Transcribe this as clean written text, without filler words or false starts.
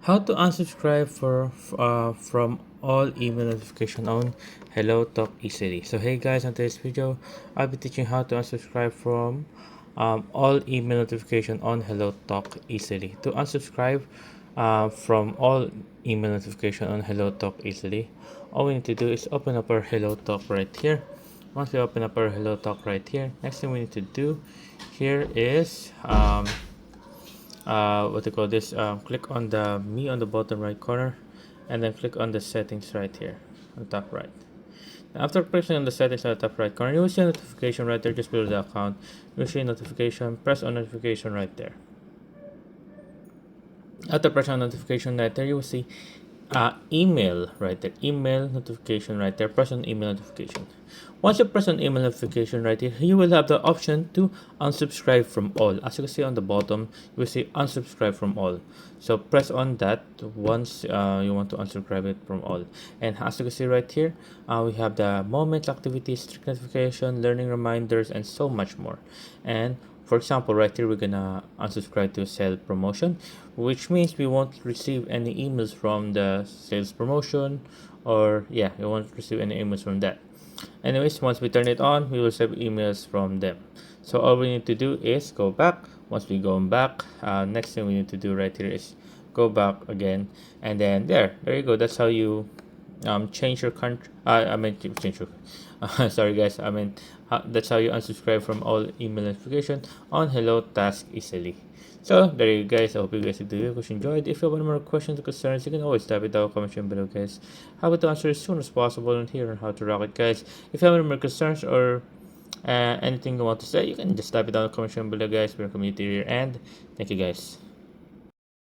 How to unsubscribe from all email notification on HelloTalk easily. So hey guys, on today's video, I'll be teaching how to unsubscribe from all email notification on HelloTalk easily. To unsubscribe from all email notification on HelloTalk easily, all we need to do is open up our HelloTalk right here. Once we open up our HelloTalk right here, next thing we need to do here is what they call this click on the me on the bottom right corner, and then click on the settings right here on the top right. After pressing on the settings on the top right corner, you will see a notification right there just below the account. You will see a notification. Press on notification right there. After pressing on notification right there, you will see email right there, email notification right there. Press on email notification. Once you press on email notification right here, you will have the option to unsubscribe from all. As you can see on the bottom, you will see unsubscribe from all. So press on that once you want to unsubscribe it from all. And as you can see right here, we have the moments, activities, strict notification, learning reminders, and so much more. And for example, right here, we're gonna unsubscribe to sale promotion, which means we won't receive any emails from the sales promotion, or yeah, we won't receive any emails from that. Anyways, once we turn it on, we will receive emails from them. So all we need to do is go back. Once we go back, next thing we need to do right here is go back again, and then there you go. That's how you change your country. I mean change your. Sorry guys. I mean that's how you unsubscribe from all email notification on Hello Task easily. So there you guys. I hope you guys did the video enjoyed. If you have any more questions or concerns, you can always type it down in the comment section below, guys. Happy to answer as soon as possible and here on how to rock it, guys. If you have any more concerns or anything you want to say, you can just type it down in the comment section below, guys. We're a community here, and thank you guys.